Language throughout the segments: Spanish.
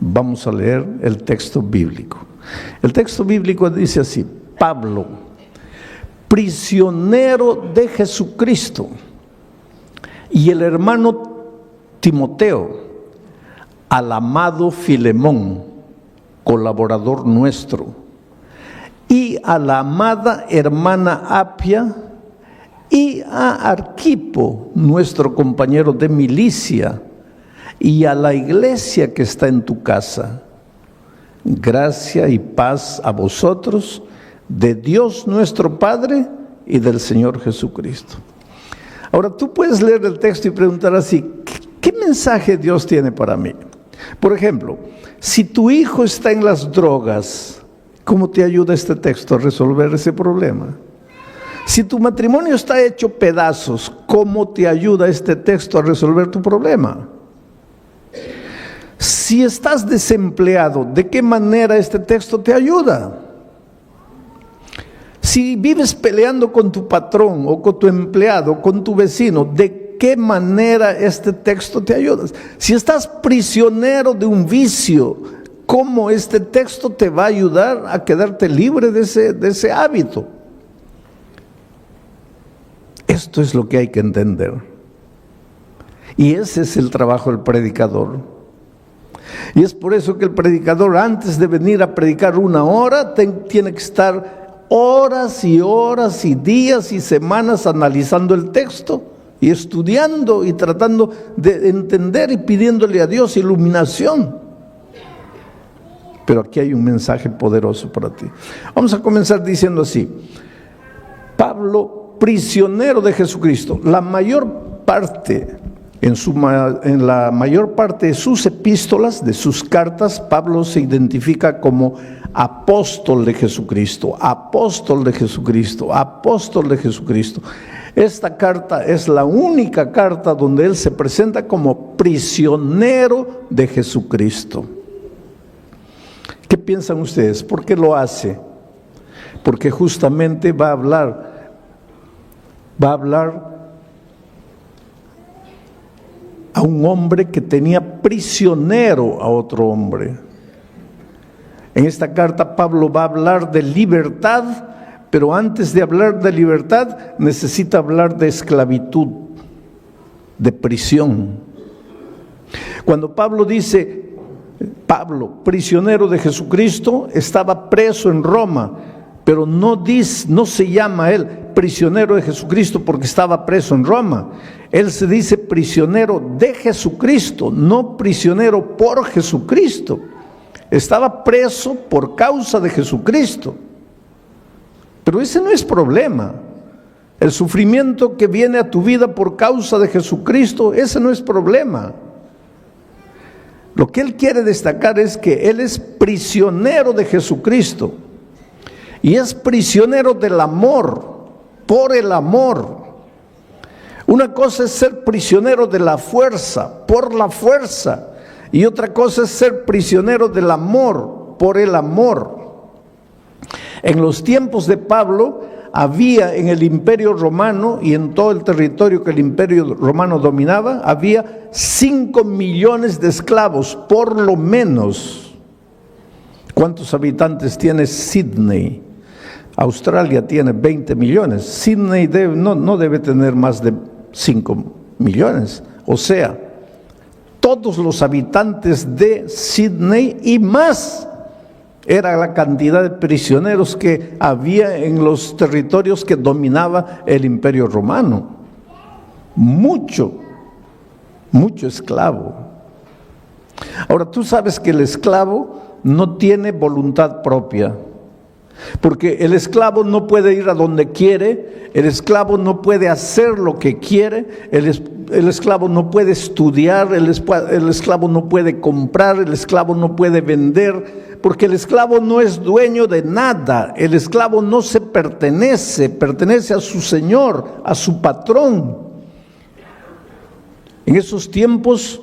Vamos a leer el texto bíblico. El texto bíblico dice así: Pablo, prisionero de Jesucristo, y el hermano Timoteo, al amado Filemón, colaborador nuestro, y a la amada hermana Apia, y a Arquipo, nuestro compañero de milicia, y a la iglesia que está en tu casa. Gracia y paz a vosotros, de Dios nuestro Padre y del Señor Jesucristo. Ahora tú puedes leer el texto y preguntar así: ¿qué mensaje Dios tiene para mí? Por ejemplo, si tu hijo está en las drogas, ¿cómo te ayuda este texto a resolver ese problema? Si tu matrimonio está hecho pedazos, ¿cómo te ayuda este texto a resolver tu problema? Si estás desempleado, ¿de qué manera este texto te ayuda? Si vives peleando con tu patrón o con tu empleado, con tu vecino, ¿de qué manera este texto te ayuda? Si estás prisionero de un vicio, ¿cómo este texto te va a ayudar a quedarte libre de ese hábito? Esto es lo que hay que entender. Y ese es el trabajo del predicador. Y es por eso que el predicador, antes de venir a predicar una hora, tiene que estar horas y horas y días y semanas analizando el texto y estudiando y tratando de entender y pidiéndole a Dios iluminación. Pero aquí hay un mensaje poderoso para ti. Vamos a comenzar diciendo así: Pablo, prisionero de Jesucristo. En la mayor parte de sus epístolas, de sus cartas, Pablo se identifica como apóstol de Jesucristo, apóstol de Jesucristo, apóstol de Jesucristo. Esta carta es la única carta donde él se presenta como prisionero de Jesucristo. ¿Qué piensan ustedes? ¿Por qué lo hace? Porque justamente va a hablar a un hombre que tenía prisionero a otro hombre. En esta carta Pablo va a hablar de libertad, pero antes de hablar de libertad necesita hablar de esclavitud, de prisión. Cuando Pablo dice, Pablo, prisionero de Jesucristo, estaba preso en Roma, pero no se llama él prisionero de Jesucristo porque estaba preso en Roma. Él se dice prisionero de Jesucristo, no prisionero por Jesucristo. Estaba preso por causa de Jesucristo. Pero ese no es problema. El sufrimiento que viene a tu vida por causa de Jesucristo, ese no es problema. Lo que él quiere destacar es que él es prisionero de Jesucristo. Y es prisionero del amor, por el amor. Una cosa es ser prisionero de la fuerza, por la fuerza. Y otra cosa es ser prisionero del amor, por el amor. En los tiempos de Pablo había en el Imperio Romano y en todo el territorio que el Imperio Romano dominaba, había 5 millones de esclavos, por lo menos. ¿Cuántos habitantes tiene Sydney? Australia tiene 20 millones. Sydney no debe tener más de 5 millones. O sea, todos los habitantes de Sydney y más era la cantidad de prisioneros que había en los territorios que dominaba el Imperio Romano. Mucho esclavo. Ahora, tú sabes que el esclavo no tiene voluntad propia. Porque el esclavo no puede ir a donde quiere, el esclavo no puede hacer lo que quiere, el esclavo no puede estudiar, el esclavo no puede comprar, el esclavo no puede vender, porque el esclavo no es dueño de nada, el esclavo no se pertenece a su señor, a su patrón. En esos tiempos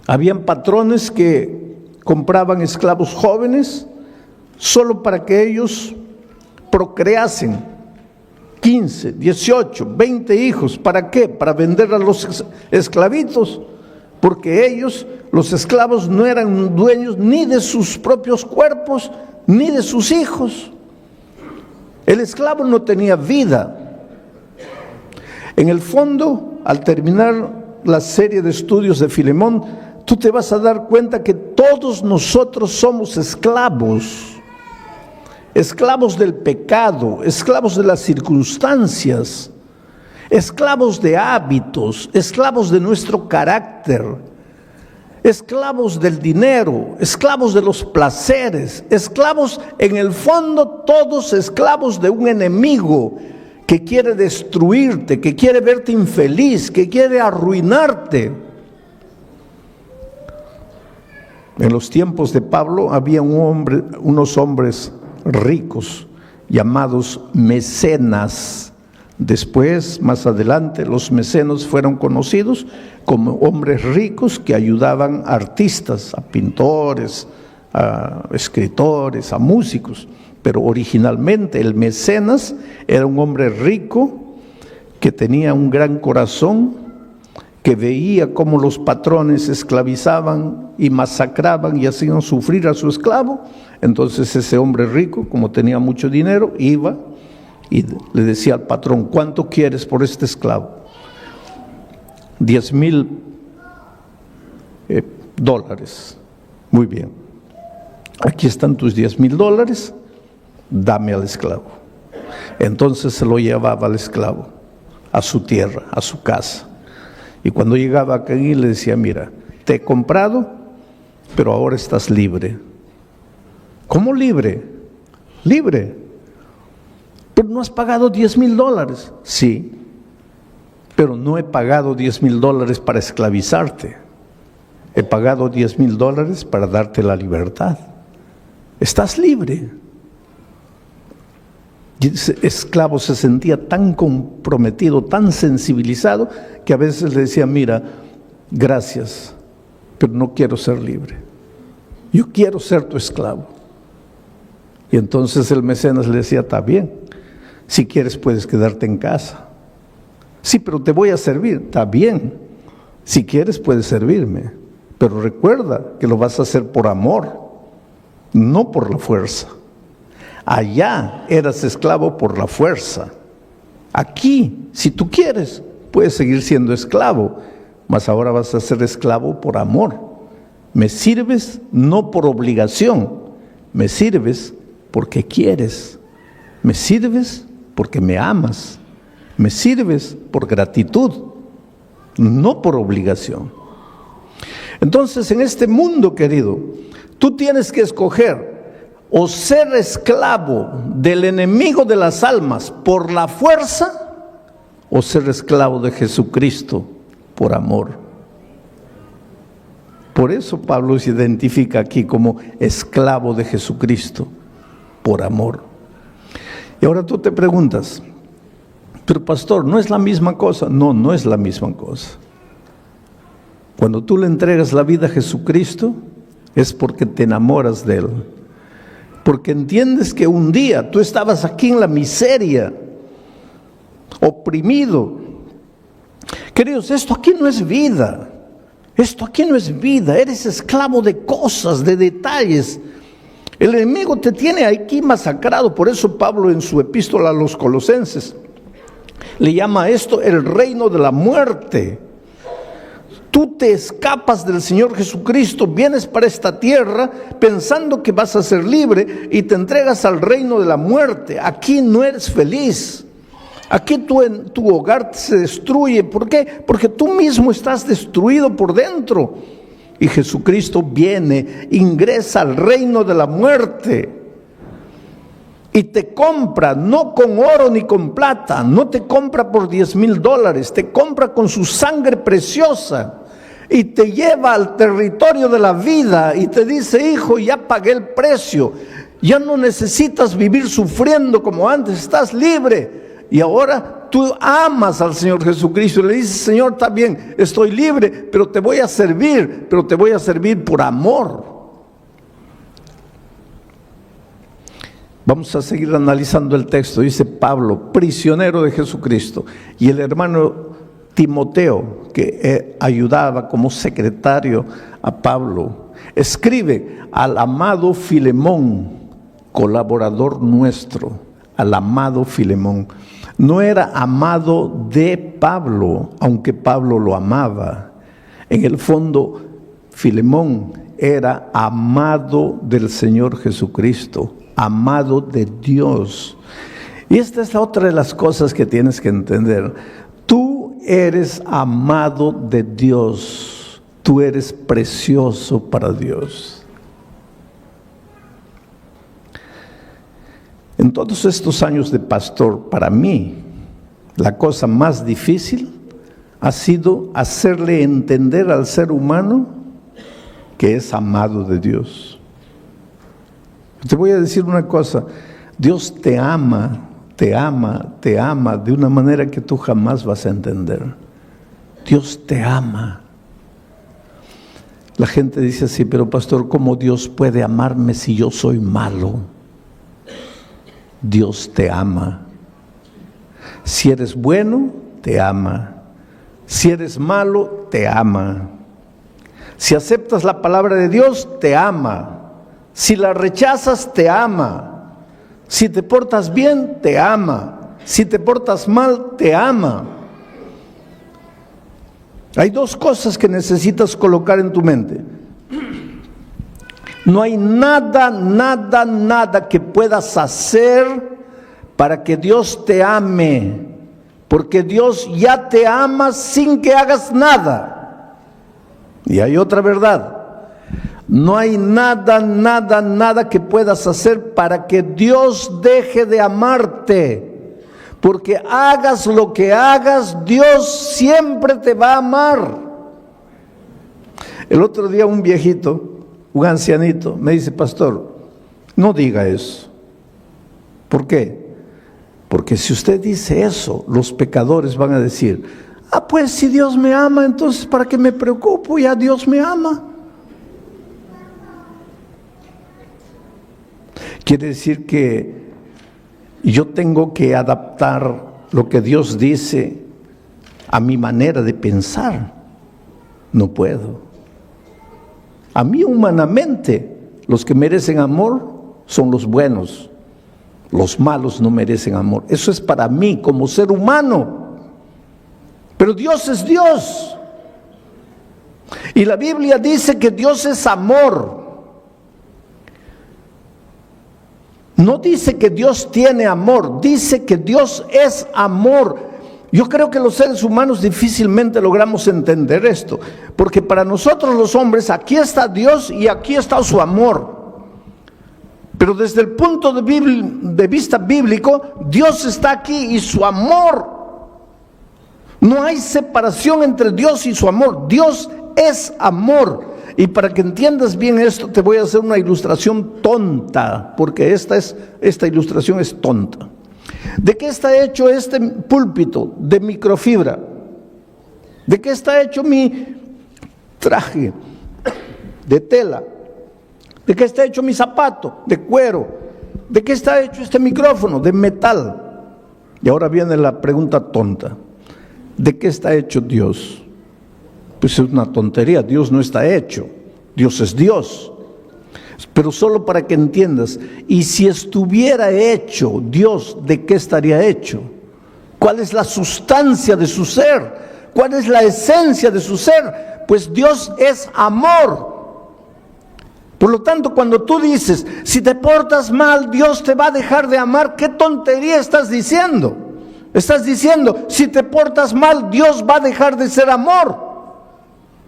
habían patrones que compraban esclavos jóvenes solo para que ellos procreasen 15, 18, 20 hijos. ¿Para qué? Para vender a los esclavitos. porque ellos, los esclavos, no eran dueños ni de sus propios cuerpos, ni de sus hijos. El esclavo no tenía vida. En el fondo, al terminar la serie de estudios de Filemón, tú te vas a dar cuenta que todos nosotros somos esclavos. Esclavos del pecado, esclavos de las circunstancias, esclavos de hábitos, esclavos de nuestro carácter, esclavos del dinero, esclavos de los placeres, esclavos, en el fondo, todos esclavos de un enemigo que quiere destruirte, que quiere verte infeliz, que quiere arruinarte. En los tiempos de Pablo había unos hombres ricos llamados mecenas. Después, más adelante, los mecenas fueron conocidos como hombres ricos que ayudaban a artistas, a pintores, a escritores, a músicos. Pero originalmente el mecenas era un hombre rico que tenía un gran corazón, que veía cómo los patrones esclavizaban y masacraban y hacían sufrir a su esclavo. Entonces ese hombre rico, como tenía mucho dinero, iba y le decía al patrón: ¿cuánto quieres por este esclavo? 10,000 dólares. Muy bien. Aquí están tus 10,000 dólares, dame al esclavo. Entonces se lo llevaba al esclavo a su tierra, a su casa. Y cuando llegaba aquí le decía: mira, te he comprado, pero ahora estás libre. ¿Cómo libre? Libre. Pero no has pagado 10,000 dólares. Sí, pero no he pagado 10,000 dólares para esclavizarte. He pagado 10,000 dólares para darte la libertad. Estás libre. Y ese esclavo se sentía tan comprometido, tan sensibilizado, que a veces le decía: mira, gracias, pero no quiero ser libre. Yo quiero ser tu esclavo. Y entonces el mecenas le decía: está bien, si quieres puedes quedarte en casa. Sí, pero te voy a servir. Está bien, si quieres puedes servirme, pero recuerda que lo vas a hacer por amor, no por la fuerza. Allá eras esclavo por la fuerza. Aquí, si tú quieres, puedes seguir siendo esclavo, mas ahora vas a ser esclavo por amor. Me sirves no por obligación, me sirves porque quieres, me sirves porque me amas, me sirves por gratitud, no por obligación. Entonces, en este mundo, querido, tú tienes que escoger o ser esclavo del enemigo de las almas por la fuerza, o ser esclavo de Jesucristo por amor. Por eso Pablo se identifica aquí como esclavo de Jesucristo por amor. Y ahora tú te preguntas: pero pastor, ¿no es la misma cosa? No, no es la misma cosa. Cuando tú le entregas la vida a Jesucristo, es porque te enamoras de Él. Porque entiendes que un día tú estabas aquí en la miseria, oprimido. Queridos, esto aquí no es vida. Esto aquí no es vida. Eres esclavo de cosas, de detalles. El enemigo te tiene aquí masacrado. Por eso Pablo, en su epístola a los Colosenses, le llama a esto el reino de la muerte. Tú te escapas del Señor Jesucristo, vienes para esta tierra pensando que vas a ser libre y te entregas al reino de la muerte. Aquí no eres feliz. Aquí tu hogar se destruye. ¿Por qué? Porque tú mismo estás destruido por dentro. Y Jesucristo viene, ingresa al reino de la muerte y te compra, no con oro ni con plata, no te compra por 10,000 dólares, te compra con su sangre preciosa y te lleva al territorio de la vida y te dice: hijo, ya pagué el precio, ya no necesitas vivir sufriendo como antes, estás libre. Y ahora tú amas al Señor Jesucristo y le dices: Señor, está bien, estoy libre, pero te voy a servir, pero te voy a servir por amor. Vamos a seguir analizando el texto. Dice Pablo, prisionero de Jesucristo. Y el hermano Timoteo, que ayudaba como secretario a Pablo, escribe al amado Filemón, colaborador nuestro, al amado Filemón. No era amado de Pablo, aunque Pablo lo amaba. En el fondo, Filemón era amado del Señor Jesucristo, amado de Dios. Y esta es otra de las cosas que tienes que entender. Tú eres amado de Dios, tú eres precioso para Dios. En todos estos años de pastor, para mí, la cosa más difícil ha sido hacerle entender al ser humano que es amado de Dios. Te voy a decir una cosa, Dios te ama de una manera que tú jamás vas a entender. Dios te ama. La gente dice así, pero pastor, ¿cómo Dios puede amarme si yo soy malo? Dios te ama. Si eres bueno, te ama. Si eres malo, te ama. Si aceptas la palabra de Dios, te ama. Si la rechazas, te ama. Si te portas bien, te ama. Si te portas mal, te ama. Hay dos cosas que necesitas colocar en tu mente. No hay nada que puedas hacer para que Dios te ame, porque Dios ya te ama sin que hagas nada. Y hay otra verdad. No hay nada que puedas hacer para que Dios deje de amarte, porque hagas lo que hagas, Dios siempre te va a amar. El otro día un viejito, un ancianito, me dice, pastor, no diga eso. ¿Por qué? Porque si usted dice eso, los pecadores van a decir, pues si Dios me ama, entonces ¿para qué me preocupo? Ya Dios me ama. Quiere decir que yo tengo que adaptar lo que Dios dice a mi manera de pensar. No puedo. A mí humanamente, los que merecen amor son los buenos. Los malos no merecen amor. Eso es para mí como ser humano. Pero Dios es Dios. Y la Biblia dice que Dios es amor. No dice que Dios tiene amor, dice que Dios es amor. Yo creo que los seres humanos difícilmente logramos entender esto, porque para nosotros los hombres, aquí está Dios y aquí está su amor. Pero desde el punto de vista bíblico, Dios está aquí y su amor. No hay separación entre Dios y su amor. Dios es amor. Y para que entiendas bien esto, te voy a hacer una ilustración tonta, porque esta ilustración es tonta. ¿De qué está hecho este púlpito? De microfibra. ¿De qué está hecho mi traje? De tela. ¿De qué está hecho mi zapato? De cuero. ¿De qué está hecho este micrófono? De metal. Y ahora viene la pregunta tonta. ¿De qué está hecho Dios? Pues es una tontería, Dios no está hecho, Dios es Dios. Pero solo para que entiendas, y si estuviera hecho Dios, ¿de qué estaría hecho? ¿Cuál es la sustancia de su ser? ¿Cuál es la esencia de su ser? Pues Dios es amor. Por lo tanto, cuando tú dices, si te portas mal, Dios te va a dejar de amar, ¿qué tontería estás diciendo? Estás diciendo, si te portas mal, Dios va a dejar de ser amor.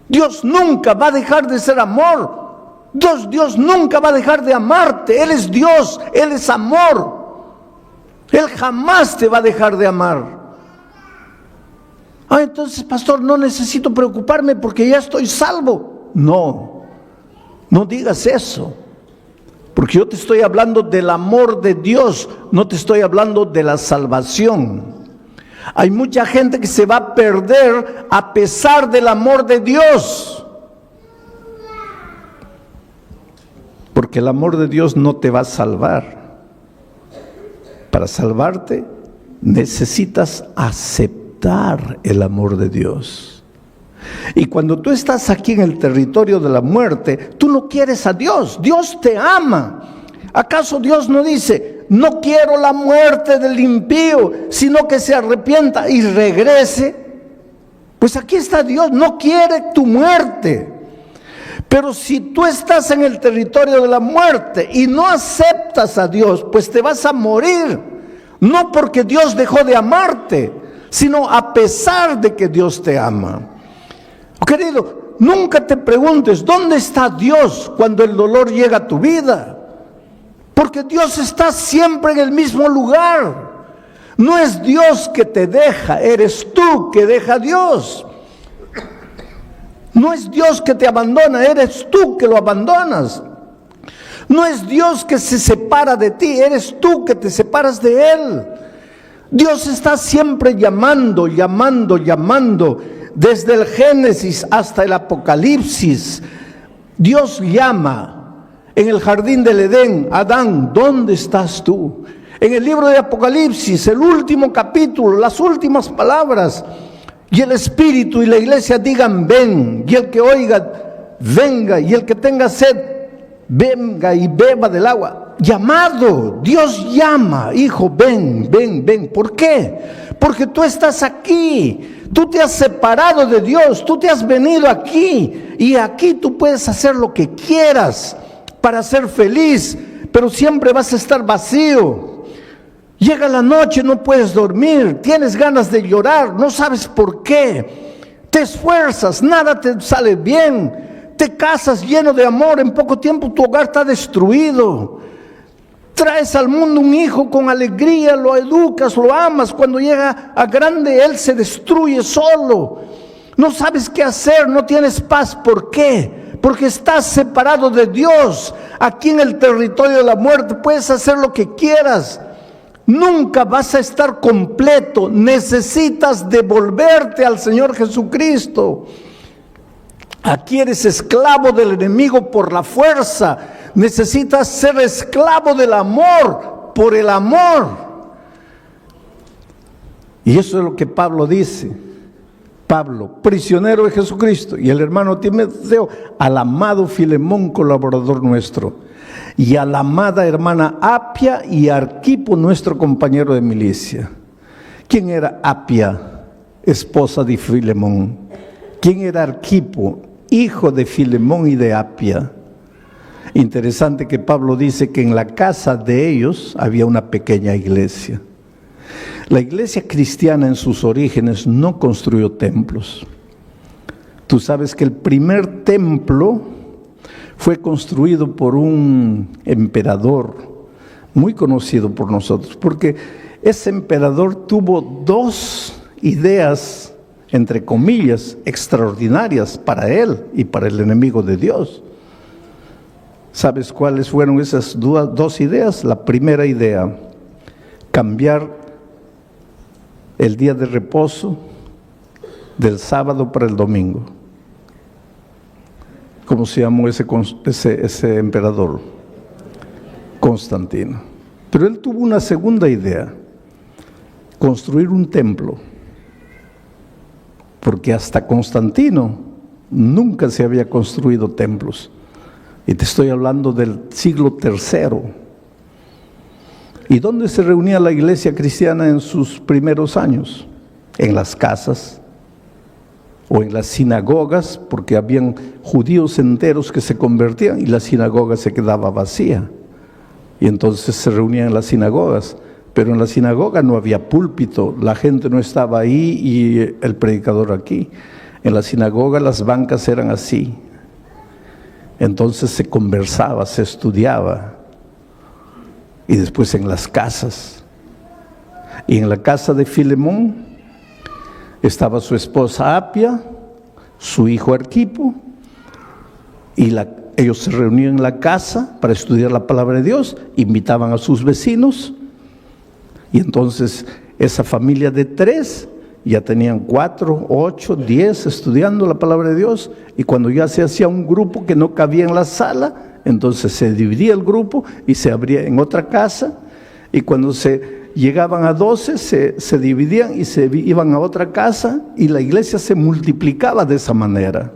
Dios nunca va a dejar de ser amor. Dios nunca va a dejar de amarte. Él es Dios, Él es amor. Él jamás te va a dejar de amar. Entonces, pastor, no necesito preocuparme porque ya estoy salvo. No digas eso. Porque yo te estoy hablando del amor de Dios, no te estoy hablando de la salvación. Hay mucha gente que se va a perder a pesar del amor de Dios. Porque el amor de Dios no te va a salvar. Para salvarte necesitas aceptar experimentar el amor de Dios. Y cuando tú estás aquí en el territorio de la muerte, tú no quieres a Dios. Dios te ama. ¿Acaso Dios no dice, no quiero la muerte del impío, sino que se arrepienta y regrese? Pues aquí está Dios, no quiere tu muerte. Pero si tú estás en el territorio de la muerte y no aceptas a Dios, pues te vas a morir. No porque Dios dejó de amarte, sino a pesar de que Dios te ama. Querido, nunca te preguntes, ¿dónde está Dios cuando el dolor llega a tu vida? Porque Dios está siempre en el mismo lugar. No es Dios que te deja, eres tú que deja a Dios. No es Dios que te abandona, eres tú que lo abandonas. No es Dios que se separa de ti, eres tú que te separas de Él. Dios está siempre llamando, llamando, llamando. Desde el Génesis hasta el Apocalipsis, Dios llama. En el jardín del Edén, Adán, ¿dónde estás tú? En el libro de Apocalipsis, el último capítulo, las últimas palabras, y el Espíritu y la iglesia digan, ven, y el que oiga, venga, y el que tenga sed, venga y beba del agua. Llamado, Dios llama, hijo, ven, ven, ven. ¿Por qué? Porque tú estás aquí, tú te has separado de Dios, tú te has venido aquí, y aquí tú puedes hacer lo que quieras para ser feliz, pero siempre vas a estar vacío. Llega la noche, no puedes dormir, tienes ganas de llorar, no sabes por qué. Te esfuerzas, nada te sale bien. Te casas lleno de amor, en poco tiempo tu hogar está destruido. Traes al mundo un hijo con alegría, lo educas, lo amas. Cuando llega a grande, él se destruye solo. No sabes qué hacer, no tienes paz. ¿Por qué? Porque estás separado de Dios. Aquí en el territorio de la muerte puedes hacer lo que quieras. Nunca vas a estar completo. Necesitas devolverte al Señor Jesucristo. Aquí eres esclavo del enemigo por la fuerza. Necesitas ser esclavo del amor por el amor. Y eso es lo que Pablo dice. Pablo, prisionero de Jesucristo, y el hermano Timoteo, al amado Filemón, colaborador nuestro, y a la amada hermana Apia y Arquipo, nuestro compañero de milicia. ¿Quién era Apia, esposa de Filemón? ¿Quién era Arquipo, hijo de Filemón y de Apia? Interesante que Pablo dice que en la casa de ellos había una pequeña iglesia. La iglesia cristiana en sus orígenes no construyó templos. Tú sabes que el primer templo fue construido por un emperador muy conocido por nosotros, porque ese emperador tuvo dos ideas, entre comillas, extraordinarias para él y para el enemigo de Dios. ¿Sabes cuáles fueron esas dos ideas? La primera idea, cambiar el día de reposo del sábado para el domingo. ¿Cómo se llamó ese emperador? Constantino. Pero él tuvo una segunda idea, construir un templo, porque hasta Constantino nunca se había construido templos. Y te estoy hablando del siglo III. ¿Y dónde se reunía la iglesia cristiana en sus primeros años? En las casas o en las sinagogas, porque habían judíos enteros que se convertían y la sinagoga se quedaba vacía. Y entonces se reunían en las sinagogas, pero en la sinagoga no había púlpito, la gente no estaba ahí y el predicador aquí. En la sinagoga las bancas eran así. Entonces se conversaba, se estudiaba. Y después en las casas. Y en la casa de Filemón estaba su esposa Apia, su hijo Arquipo, y ellos se reunían en la casa para estudiar la palabra de Dios, invitaban a sus vecinos, y entonces esa familia de 3 ya tenían 4, 8, 10 estudiando la palabra de Dios, y cuando ya se hacía un grupo que no cabía en la sala, entonces se dividía el grupo y se abría en otra casa, y cuando se llegaban a 12, se dividían y se iban a otra casa y la iglesia se multiplicaba de esa manera.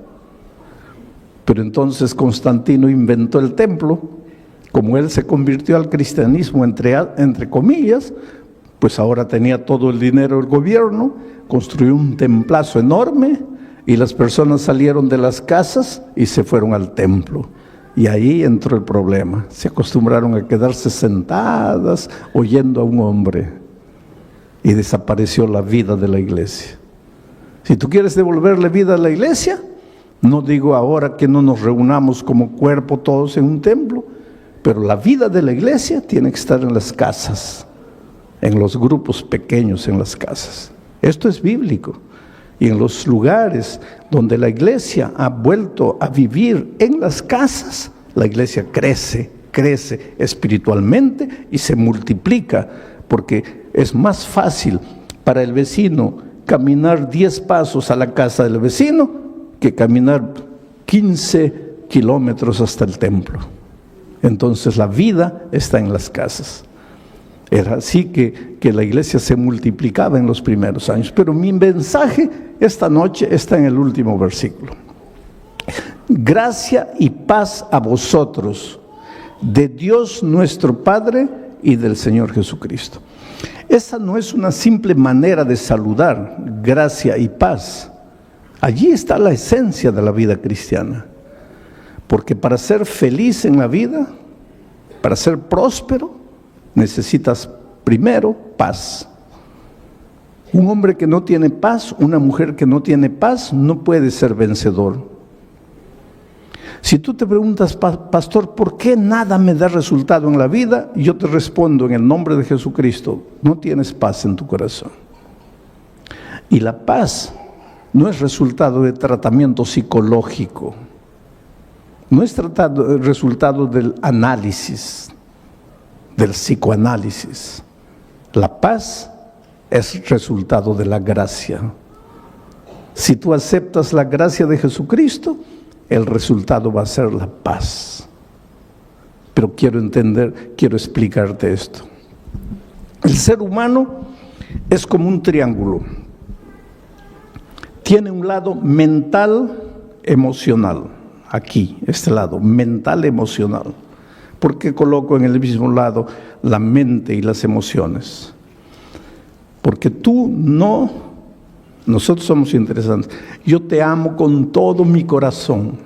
Pero entonces Constantino inventó el templo. Como él se convirtió al cristianismo, entre comillas, pues ahora tenía todo el dinero del gobierno, construyó un templazo enorme y las personas salieron de las casas y se fueron al templo. Y ahí entró el problema. Se acostumbraron a quedarse sentadas oyendo a un hombre y desapareció la vida de la iglesia. Si tú quieres devolverle vida a la iglesia, no digo ahora que no nos reunamos como cuerpo todos en un templo, pero la vida de la iglesia tiene que estar en las casas, en los grupos pequeños en las casas. Esto es bíblico. Y en los lugares donde la iglesia ha vuelto a vivir en las casas, la iglesia crece espiritualmente y se multiplica, porque es más fácil para el vecino caminar 10 pasos a la casa del vecino que caminar 15 kilómetros hasta el templo. Entonces la vida está en las casas. Era así que la iglesia se multiplicaba en los primeros años. Pero mi mensaje esta noche está en el último versículo. Gracia y paz a vosotros, de Dios nuestro Padre y del Señor Jesucristo. Esa no es una simple manera de saludar, gracia y paz. Allí está la esencia de la vida cristiana. Porque para ser feliz en la vida, para ser próspero, necesitas primero paz. Un hombre que no tiene paz, una mujer que no tiene paz, no puede ser vencedor. Si tú te preguntas, pastor, ¿por qué nada me da resultado en la vida? Yo te respondo en el nombre de Jesucristo, no tienes paz en tu corazón. Y la paz no es resultado de tratamiento psicológico, no es resultado del análisis, del psicoanálisis. La paz es resultado de la gracia. Si tú aceptas la gracia de Jesucristo, el resultado va a ser la paz. Pero quiero explicarte esto. El ser humano es como un triángulo. Tiene un lado mental, emocional. Aquí, este lado, mental, emocional. ¿Por qué coloco en el mismo lado la mente y las emociones? Porque nosotros somos interesantes. Yo te amo con todo mi corazón.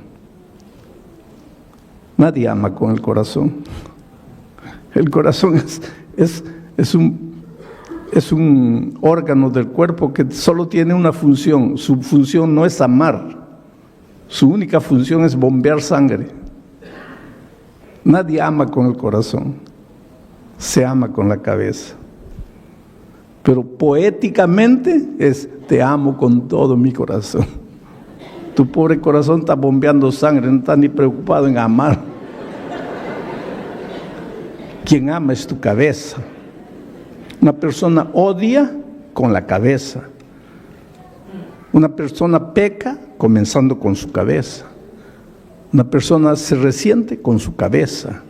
Nadie ama con el corazón. El corazón es un órgano del cuerpo que solo tiene una función. Su función no es amar. Su única función es bombear sangre. Nadie ama con el corazón. Se ama con la cabeza. Pero poéticamente es: te amo con todo mi corazón. Tu pobre corazón está bombeando sangre, no está ni preocupado en amar. Quien ama es tu cabeza. Una persona odia con la cabeza. Una persona peca comenzando con su cabeza. Una persona se resiente con su cabeza.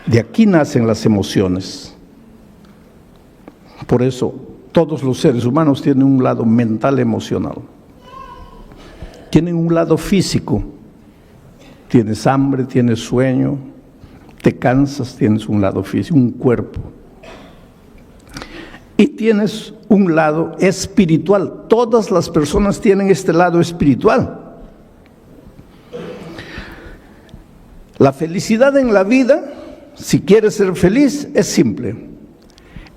De aquí nacen las emociones. Por eso todos los seres humanos tienen un lado mental, emocional. Tienen un lado físico. Tienes hambre, tienes sueño, te cansas, tienes un lado físico, un cuerpo. Y tienes un lado espiritual. Todas las personas tienen este lado espiritual. La felicidad en la vida, si quieres ser feliz, es simple.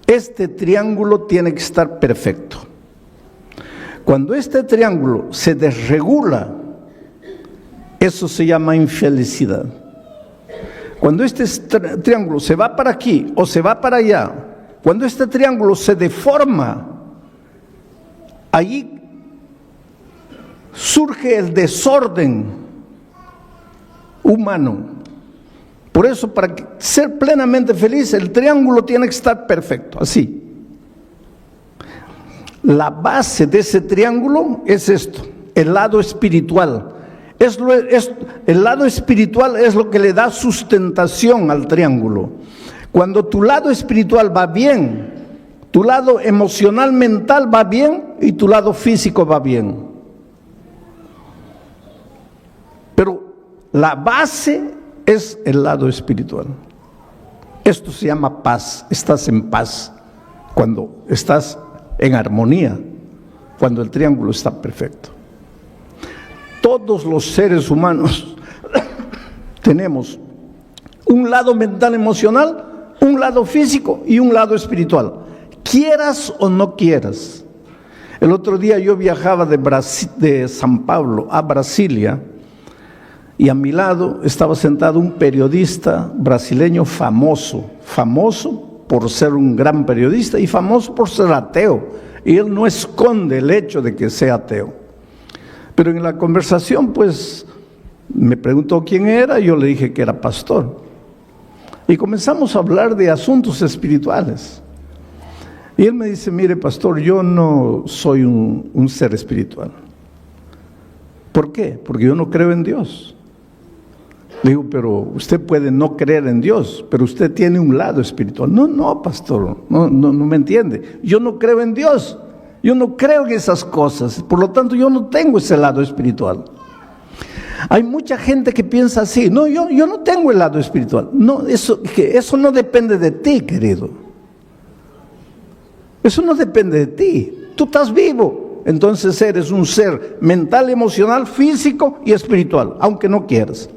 Este triángulo tiene que estar perfecto. Cuando este triángulo se desregula, eso se llama infelicidad. Cuando este triángulo se va para aquí o se va para allá, cuando este triángulo se deforma, allí surge el desorden humano. Por eso, para ser plenamente feliz, el triángulo tiene que estar perfecto, así. La base de ese triángulo es esto, el lado espiritual. El lado espiritual es lo que le da sustentación al triángulo. Cuando tu lado espiritual va bien, tu lado emocional, mental va bien y tu lado físico va bien. Pero la base es el lado espiritual. Esto se llama paz. Estás en paz cuando estás en armonía, cuando el triángulo está perfecto. Todos los seres humanos tenemos un lado mental emocional, un lado físico y un lado espiritual, quieras o no quieras. El otro día yo viajaba de San Pablo a Brasilia y a mi lado estaba sentado un periodista brasileño famoso por ser un gran periodista y famoso por ser ateo, y él no esconde el hecho de que sea ateo. Pero en la conversación pues me preguntó quién era y yo le dije que era pastor. Y comenzamos a hablar de asuntos espirituales. Y él me dice, mire pastor, yo no soy un ser espiritual. ¿Por qué? Porque yo no creo en Dios. Le digo, pero usted puede no creer en Dios, pero usted tiene un lado espiritual. No, pastor, no me entiende. Yo no creo en Dios, yo no creo en esas cosas, por lo tanto yo no tengo ese lado espiritual. Hay mucha gente que piensa así, no, yo no tengo el lado espiritual. No, eso no depende de ti, querido. Eso no depende de ti. Tú estás vivo, entonces eres un ser mental, emocional, físico y espiritual, aunque no quieras.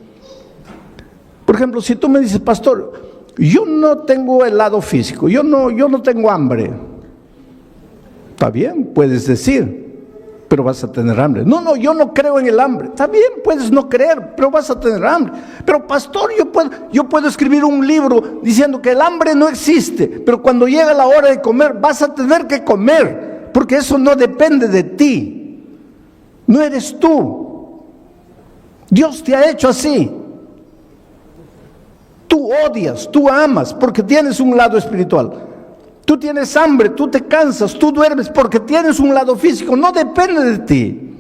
Por ejemplo, si tú me dices, pastor, yo no tengo el lado físico, yo no tengo hambre. Está bien, puedes decir, pero vas a tener hambre. No, yo no creo en el hambre. Está bien, puedes no creer, pero vas a tener hambre. Pero pastor, yo puedo escribir un libro diciendo que el hambre no existe, pero cuando llega la hora de comer, vas a tener que comer, porque eso no depende de ti. No eres tú. Dios te ha hecho así. Tú odias, tú amas, porque tienes un lado espiritual. Tú tienes hambre, tú te cansas, tú duermes, porque tienes un lado físico, no depende de ti.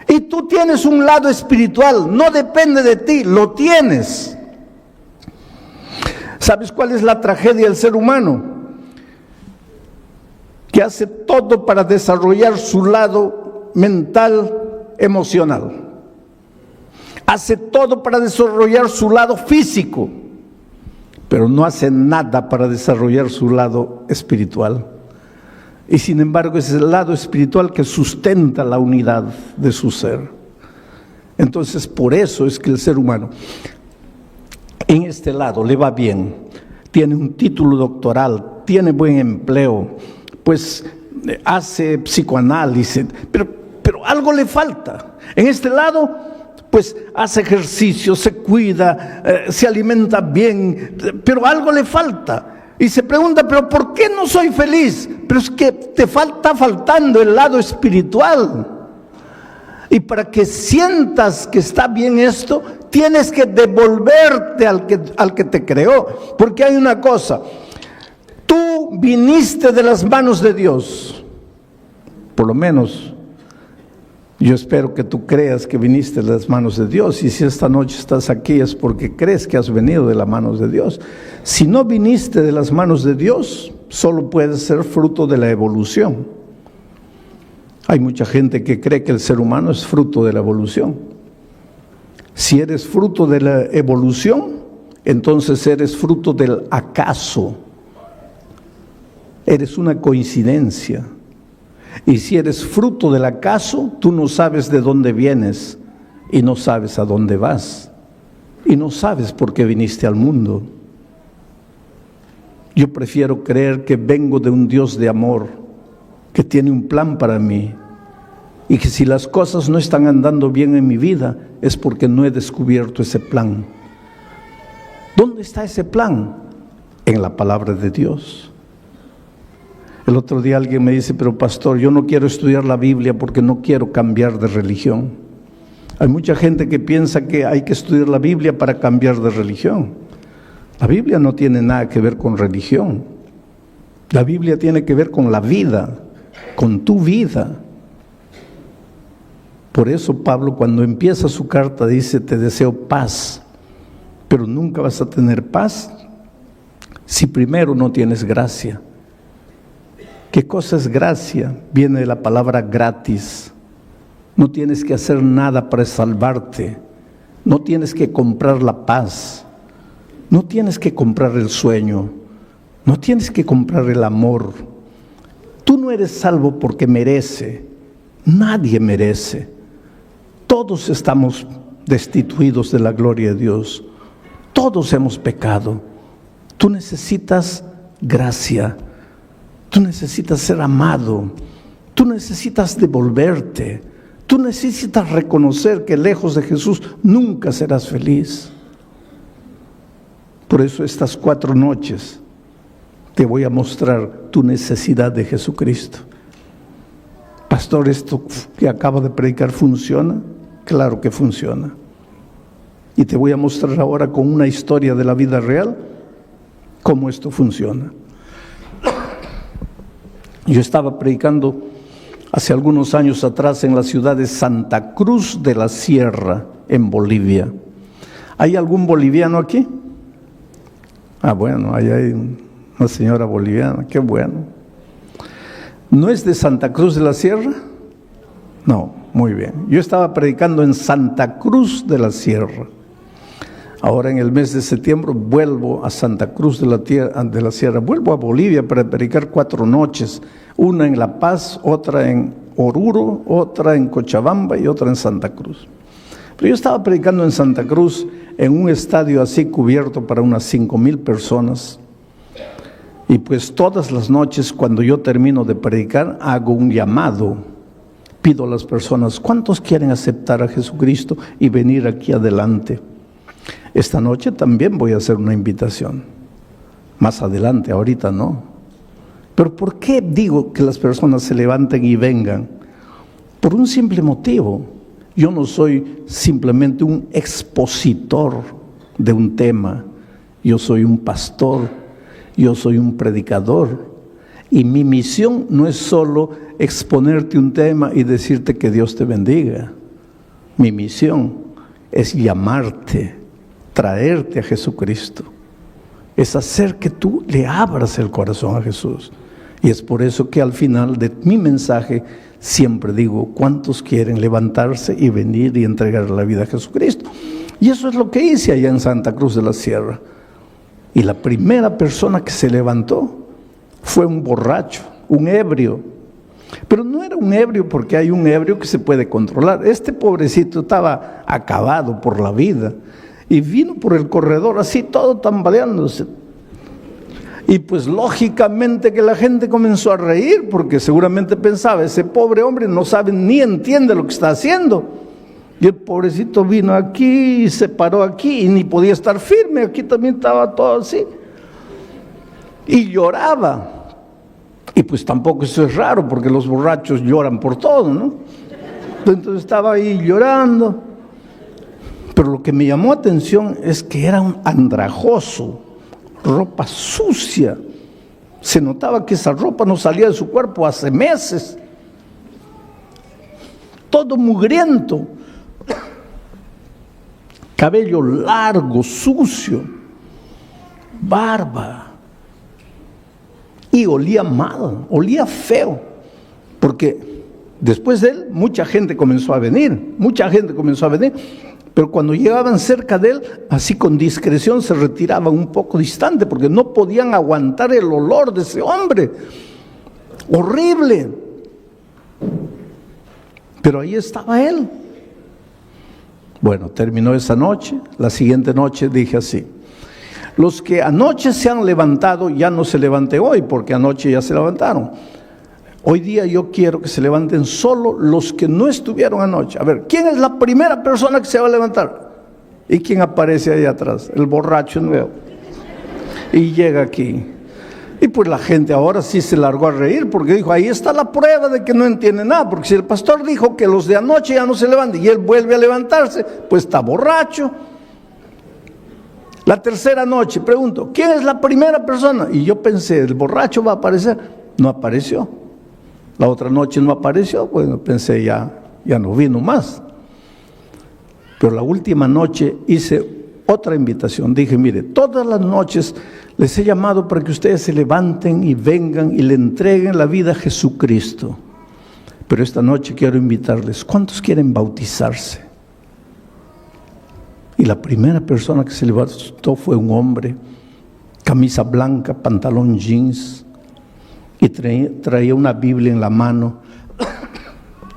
Y tú tienes un lado espiritual, no depende de ti, lo tienes. ¿Sabes cuál es la tragedia del ser humano? Que hace todo para desarrollar su lado mental, emocional. Hace todo para desarrollar su lado físico, pero no hace nada para desarrollar su lado espiritual. Y sin embargo es el lado espiritual que sustenta la unidad de su ser. Entonces por eso es que el ser humano en este lado le va bien, tiene un título doctoral, tiene buen empleo, pues hace psicoanálisis, pero algo le falta. En este lado pues hace ejercicio, se cuida, se alimenta bien, pero algo le falta. Y se pregunta, pero ¿por qué no soy feliz? Pero es que te está faltando el lado espiritual. Y para que sientas que está bien esto, tienes que devolverte al que te creó. Porque hay una cosa, tú viniste de las manos de Dios, por lo menos. Yo espero que tú creas que viniste de las manos de Dios, y si esta noche estás aquí es porque crees que has venido de las manos de Dios. Si no viniste de las manos de Dios, solo puedes ser fruto de la evolución. Hay mucha gente que cree que el ser humano es fruto de la evolución. Si eres fruto de la evolución, entonces eres fruto del acaso. Eres una coincidencia. Y si eres fruto del acaso, tú no sabes de dónde vienes y no sabes a dónde vas y no sabes por qué viniste al mundo. Yo prefiero creer que vengo de un Dios de amor, que tiene un plan para mí, y que si las cosas no están andando bien en mi vida es porque no he descubierto ese plan. ¿Dónde está ese plan? En la palabra de Dios. El otro día alguien me dice, pero pastor, yo no quiero estudiar la Biblia porque no quiero cambiar de religión. Hay mucha gente que piensa que hay que estudiar la Biblia para cambiar de religión. La Biblia no tiene nada que ver con religión. La Biblia tiene que ver con la vida, con tu vida. Por eso Pablo, cuando empieza su carta, dice, te deseo paz, pero nunca vas a tener paz si primero no tienes gracia? ¿Qué cosa es gracia? Viene de la palabra gratis. No tienes que hacer nada para salvarte. No tienes que comprar la paz. No tienes que comprar el sueño. No tienes que comprar el amor. Tú no eres salvo porque merece. Nadie merece. Todos estamos destituidos de la gloria de Dios. Todos hemos pecado. Tú necesitas gracia. Tú necesitas ser amado. Tú necesitas devolverte. Tú necesitas reconocer que lejos de Jesús nunca serás feliz. Por eso estas 4 noches te voy a mostrar tu necesidad de Jesucristo. Pastor, ¿esto que acabo de predicar funciona? Claro que funciona. Y te voy a mostrar ahora con una historia de la vida real cómo esto funciona. Yo estaba predicando hace algunos años atrás en la ciudad de Santa Cruz de la Sierra, en Bolivia. ¿Hay algún boliviano aquí? Ah, bueno, ahí hay una señora boliviana, qué bueno. ¿No es de Santa Cruz de la Sierra? No, muy bien. Yo estaba predicando en Santa Cruz de la Sierra. Ahora en el mes de septiembre vuelvo a Santa Cruz de la Sierra, vuelvo a Bolivia para predicar 4 noches, una en La Paz, otra en Oruro, otra en Cochabamba y otra en Santa Cruz. Pero yo estaba predicando en Santa Cruz en un estadio así cubierto para unas 5,000 personas. Y pues todas las noches cuando yo termino de predicar hago un llamado, pido a las personas, ¿cuántos quieren aceptar a Jesucristo y venir aquí adelante? Esta noche también voy a hacer una invitación, más adelante, ahorita no. Pero ¿por qué digo que las personas se levanten y vengan? Por un simple motivo. Yo no soy simplemente un expositor de un tema, yo soy un pastor, yo soy un predicador. Y mi misión no es solo exponerte un tema y decirte que Dios te bendiga. Mi misión es llamarte, traerte a Jesucristo. Es hacer que tú le abras el corazón a Jesús. Y es por eso que al final de mi mensaje siempre digo, ¿cuántos quieren levantarse y venir y entregar la vida a Jesucristo? Y eso es lo que hice allá en Santa Cruz de la Sierra. Y la primera persona que se levantó fue un borracho, un ebrio. Pero no era un ebrio porque hay un ebrio que se puede controlar. Este pobrecito estaba acabado por la vida. Y vino por el corredor así, todo tambaleándose. Y pues lógicamente que la gente comenzó a reír, porque seguramente pensaba, ese pobre hombre no sabe ni entiende lo que está haciendo. Y el pobrecito vino aquí y se paró aquí y ni podía estar firme, aquí también estaba todo así. Y lloraba. Y pues tampoco eso es raro, porque los borrachos lloran por todo, ¿no? Entonces estaba ahí llorando. Pero lo que me llamó atención es que era un andrajoso, ropa sucia. Se notaba que esa ropa no salía de su cuerpo hace meses. Todo mugriento. Cabello largo, sucio. Barba. Y olía mal, olía feo. Porque después de él, mucha gente comenzó a venir. Pero cuando llegaban cerca de él, así con discreción se retiraban un poco distante, porque no podían aguantar el olor de ese hombre. Horrible. Pero ahí estaba él. Bueno, terminó esa noche. La siguiente noche dije así: los que anoche se han levantado, ya no se levanten hoy, porque anoche ya se levantaron. Hoy día yo quiero que se levanten solo los que no estuvieron anoche. A ver, ¿quién es la primera persona que se va a levantar? ¿Y quién aparece ahí atrás? El borracho nuevo. Y llega aquí. Y pues la gente ahora sí se largó a reír, porque dijo, ahí está la prueba de que no entiende nada. Porque si el pastor dijo que los de anoche ya no se levantan y él vuelve a levantarse, pues está borracho. La tercera noche, pregunto, ¿quién es la primera persona? Y yo pensé, el borracho va a aparecer. No apareció. La otra noche no apareció, bueno, pensé ya no vino más. Pero la última noche hice otra invitación. Dije, mire, todas las noches les he llamado para que ustedes se levanten y vengan y le entreguen la vida a Jesucristo. Pero esta noche quiero invitarles, ¿cuántos quieren bautizarse? Y la primera persona que se levantó fue un hombre, camisa blanca, pantalón jeans, y traía una Biblia en la mano,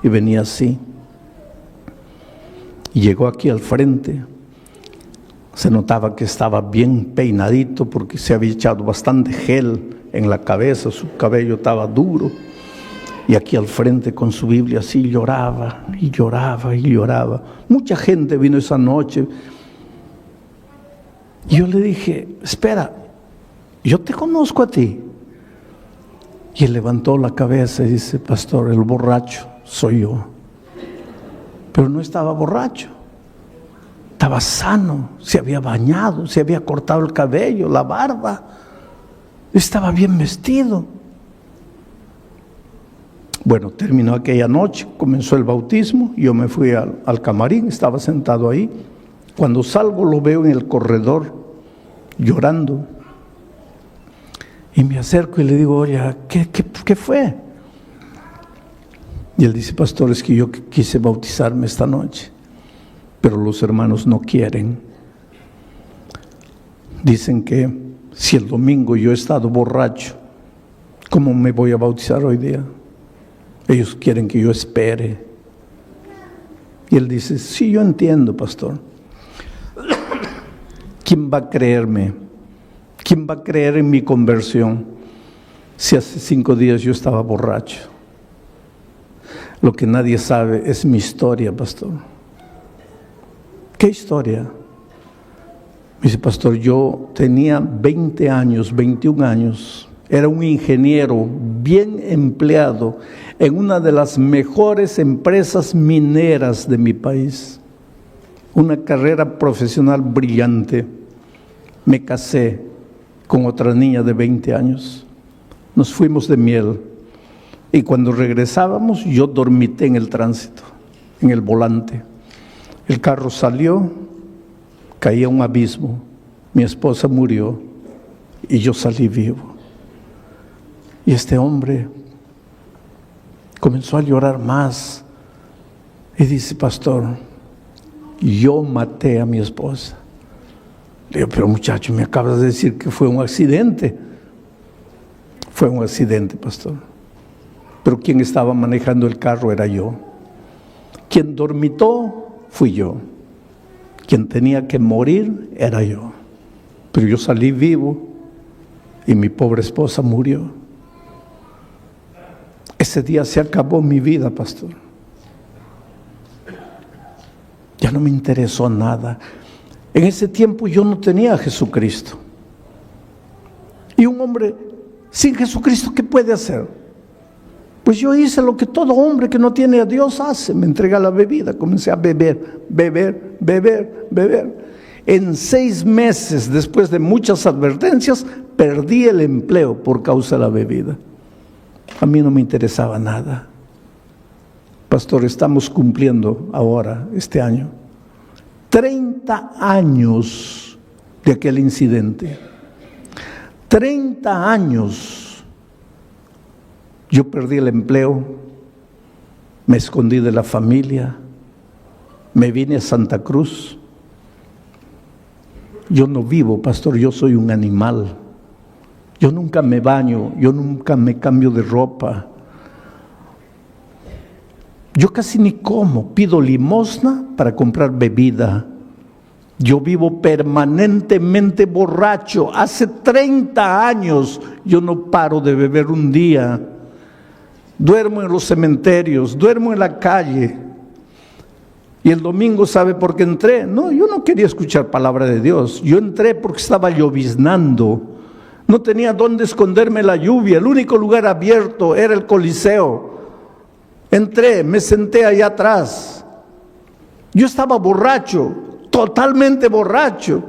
y venía así. Y llegó aquí al frente. Se notaba que estaba bien peinadito porque se había echado bastante gel en la cabeza, su cabello estaba duro. Y aquí al frente con su Biblia así lloraba y lloraba y lloraba. Mucha gente vino esa noche. Y yo le dije, espera, yo te conozco a ti. Y él levantó la cabeza y dice, pastor, el borracho soy yo. Pero no estaba borracho. Estaba sano, se había bañado, se había cortado el cabello, la barba. Estaba bien vestido. Bueno, terminó aquella noche, comenzó el bautismo, yo me fui al camarín, estaba sentado ahí. Cuando salgo lo veo en el corredor, llorando. Y me acerco y le digo, oye, ¿qué fue? Y él dice, pastor, es que yo quise bautizarme esta noche, pero los hermanos no quieren. Dicen que si el domingo yo he estado borracho, ¿cómo me voy a bautizar hoy día? Ellos quieren que yo espere. Y él dice, sí, yo entiendo, pastor. ¿Quién va a creerme? ¿Quién va a creer en mi conversión si hace 5 días yo estaba borracho? Lo que nadie sabe es mi historia, pastor. ¿Qué historia? Me dice, pastor, yo tenía 20 años, 21 años. Era un ingeniero bien empleado en una de las mejores empresas mineras de mi país. Una carrera profesional brillante. Me casé con otra niña de 20 años. Nos fuimos de miel. Y cuando regresábamos, yo dormité en el tránsito, en el volante. El carro salió, caí a un abismo. Mi esposa murió y yo salí vivo. Y este hombre comenzó a llorar más y dice, pastor, yo maté a mi esposa. Le digo, pero muchacho, me acabas de decir que fue un accidente. Fue un accidente, pastor. Pero quien estaba manejando el carro era yo. Quien dormitó fui yo. Quien tenía que morir era yo. Pero yo salí vivo y mi pobre esposa murió. Ese día se acabó mi vida, pastor. Ya no me interesó nada. En ese tiempo yo no tenía a Jesucristo. Y un hombre sin Jesucristo, ¿qué puede hacer? Pues yo hice lo que todo hombre que no tiene a Dios hace. Me entregué a la bebida, comencé a beber. En 6 meses, después de muchas advertencias, perdí el empleo por causa de la bebida. A mí no me interesaba nada. Pastor, estamos cumpliendo ahora, este año, 30 años de aquel incidente. 30 años. Yo perdí el empleo, me escondí de la familia, me vine a Santa Cruz. Yo no vivo, pastor, yo soy un animal. Yo nunca me baño, yo nunca me cambio de ropa. Yo casi ni como, pido limosna para comprar bebida. Yo vivo permanentemente borracho. Hace 30 años yo no paro de beber un día. Duermo en los cementerios, duermo en la calle. Y el domingo, ¿sabe por qué entré? No, yo no quería escuchar palabra de Dios. Yo entré porque estaba lloviznando. No tenía dónde esconderme la lluvia. El único lugar abierto era el Coliseo. Entré, me senté allá atrás. Yo estaba borracho, totalmente borracho.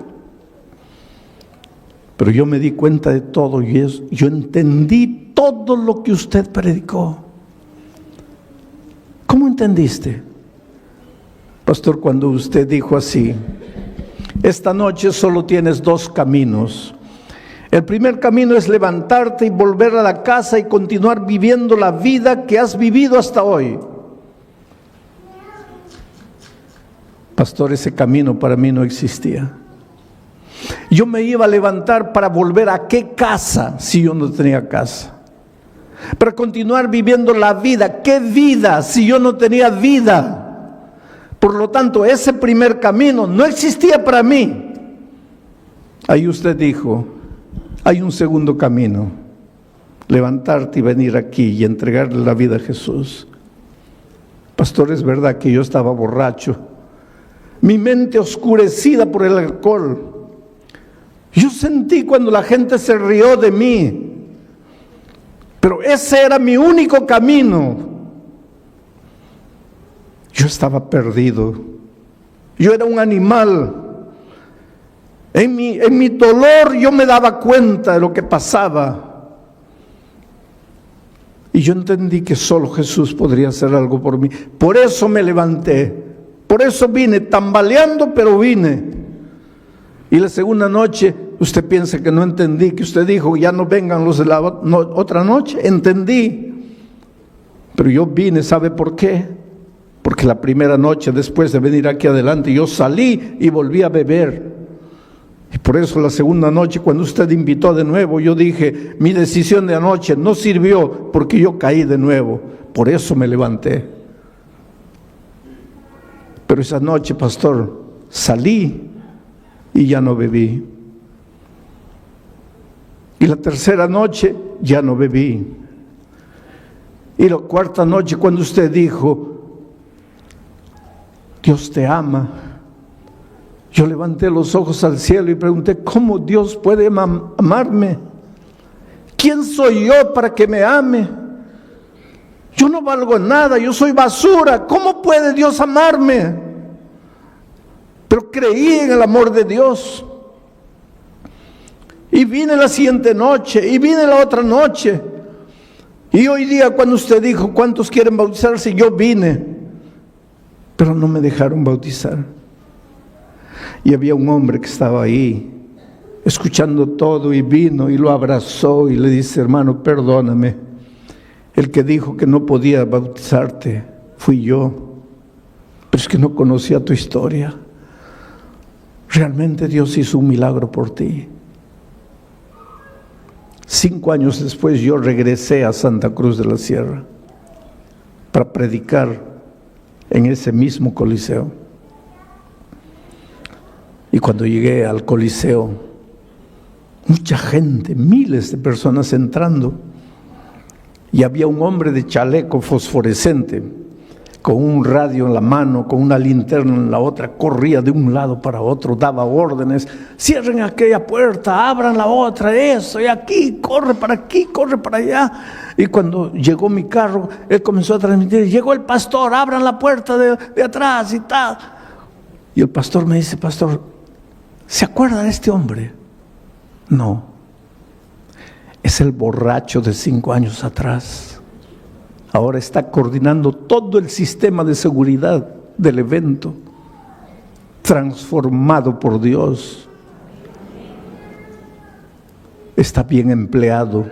Pero yo me di cuenta de todo y yo entendí todo lo que usted predicó. ¿Cómo entendiste? Pastor, cuando usted dijo así, Esta noche solo tienes dos caminos. El primer camino es levantarte y volver a la casa y continuar viviendo la vida que has vivido hasta hoy. Pastor, ese camino para mí no existía. Yo me iba a levantar para volver a qué casa si yo no tenía casa. Para continuar viviendo la vida. ¿Qué vida si yo no tenía vida? Por lo tanto, ese primer camino no existía para mí. Ahí usted dijo, hay un segundo camino. Levantarte y venir aquí y entregarle la vida a Jesús. Pastor, es verdad que yo estaba borracho. Mi mente oscurecida por el alcohol. Yo sentí cuando la gente se rió de mí. Pero ese era mi único camino. Yo estaba perdido. Yo era un animal. En mi dolor yo me daba cuenta de lo que pasaba. Y yo entendí que solo Jesús podría hacer algo por mí. Por eso me levanté. Por eso vine, tambaleando, pero vine. Y la segunda noche, usted piensa que no entendí, que usted dijo, ya no vengan los de la otra noche. Entendí. Pero yo vine, ¿sabe por qué? Porque la primera noche, después de venir aquí adelante, yo salí y volví a beber. Y por eso la segunda noche, cuando usted invitó de nuevo, yo dije, mi decisión de anoche no sirvió porque yo caí de nuevo. Por eso me levanté. Pero esa noche, pastor, salí y ya no bebí. Y la tercera noche ya no bebí. Y la cuarta noche, cuando usted dijo, Dios te ama, yo levanté los ojos al cielo y pregunté, ¿cómo Dios puede amarme? ¿Quién soy yo para que me ame? Yo no valgo nada, yo soy basura. ¿Cómo puede Dios amarme? Pero creí en el amor de Dios. Y vine la siguiente noche, y vine la otra noche. Y hoy día cuando usted dijo, ¿cuántos quieren bautizarse? Yo vine, pero no me dejaron bautizar. Y había un hombre que estaba ahí, escuchando todo, y vino y lo abrazó y le dice, hermano, perdóname. El que dijo que no podía bautizarte fui yo, pero es que no conocía tu historia. Realmente Dios hizo un milagro por ti. 5 años después yo regresé a Santa Cruz de la Sierra para predicar en ese mismo coliseo. Y cuando llegué al coliseo, mucha gente, miles de personas entrando, y había un hombre de chaleco fosforescente, con un radio en la mano, con una linterna en la otra, corría de un lado para otro, daba órdenes, cierren aquella puerta, abran la otra, eso, y aquí, corre para allá. Y cuando llegó mi carro, él comenzó a transmitir, llegó el pastor, abran la puerta de atrás y tal. Y el pastor me dice, pastor, ¿se acuerda de este hombre? No, es el borracho de 5 años atrás. Ahora está coordinando todo el sistema de seguridad del evento, transformado por Dios. Está bien empleado.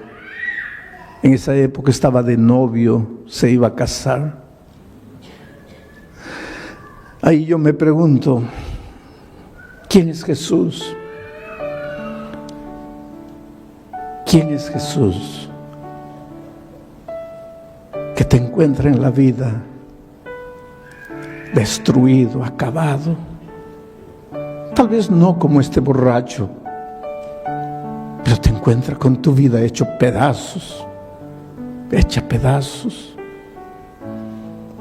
En esa época estaba de novio, se iba a casar. Ahí yo me pregunto, ¿quién es Jesús? ¿Quién es Jesús? Que te encuentra en la vida destruido, acabado. Tal vez no como este borracho, pero te encuentra con tu vida hecha pedazos. Te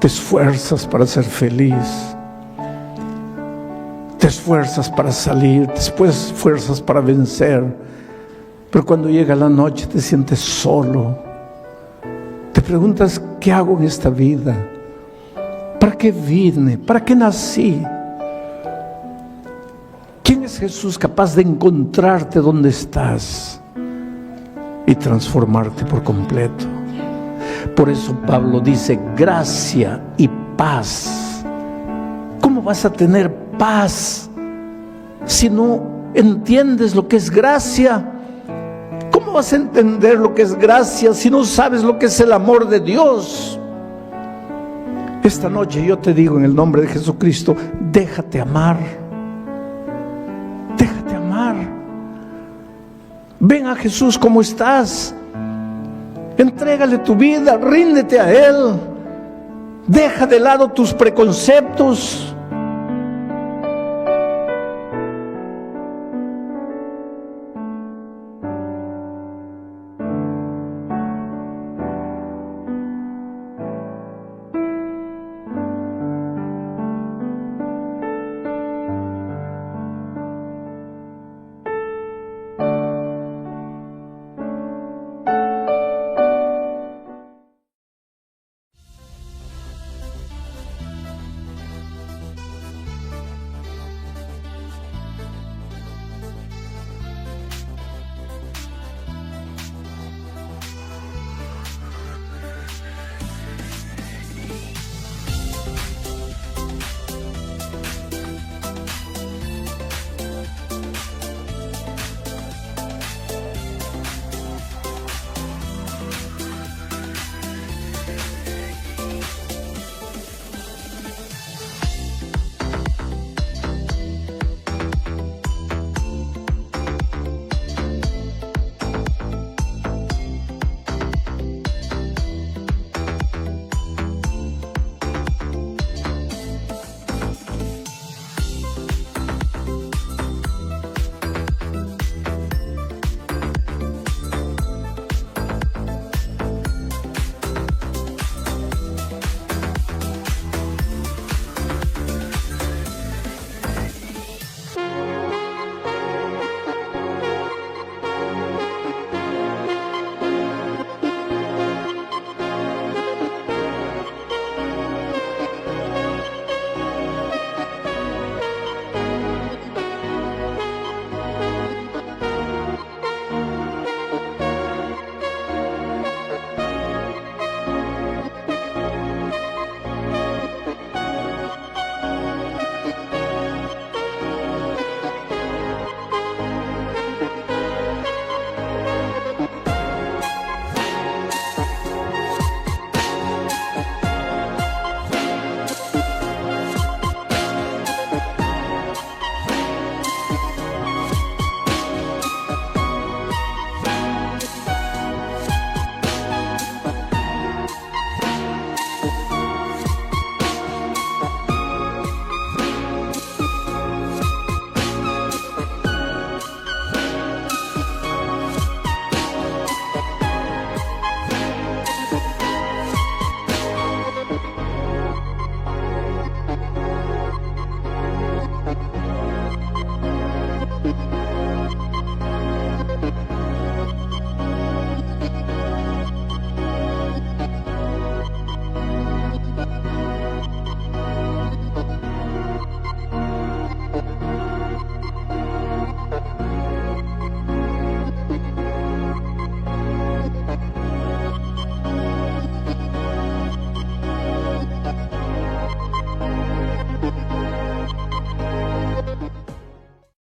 esfuerzas para ser feliz, te esfuerzas para salir, te esfuerzas para vencer, pero cuando llega la noche te sientes solo. Te preguntas, ¿qué hago en esta vida? ¿Para qué vine? ¿Para qué nací? ¿Quién es Jesús capaz de encontrarte donde estás y transformarte por completo? Por eso Pablo dice, gracia y paz. ¿Cómo vas a tener paz si no entiendes lo que es gracia? ¿Cómo vas a entender lo que es gracia si no sabes lo que es el amor de Dios? Esta noche yo te digo en el nombre de Jesucristo, déjate amar. Déjate amar. Ven a Jesús como estás. Entrégale tu vida, ríndete a Él. Deja de lado tus preconceptos.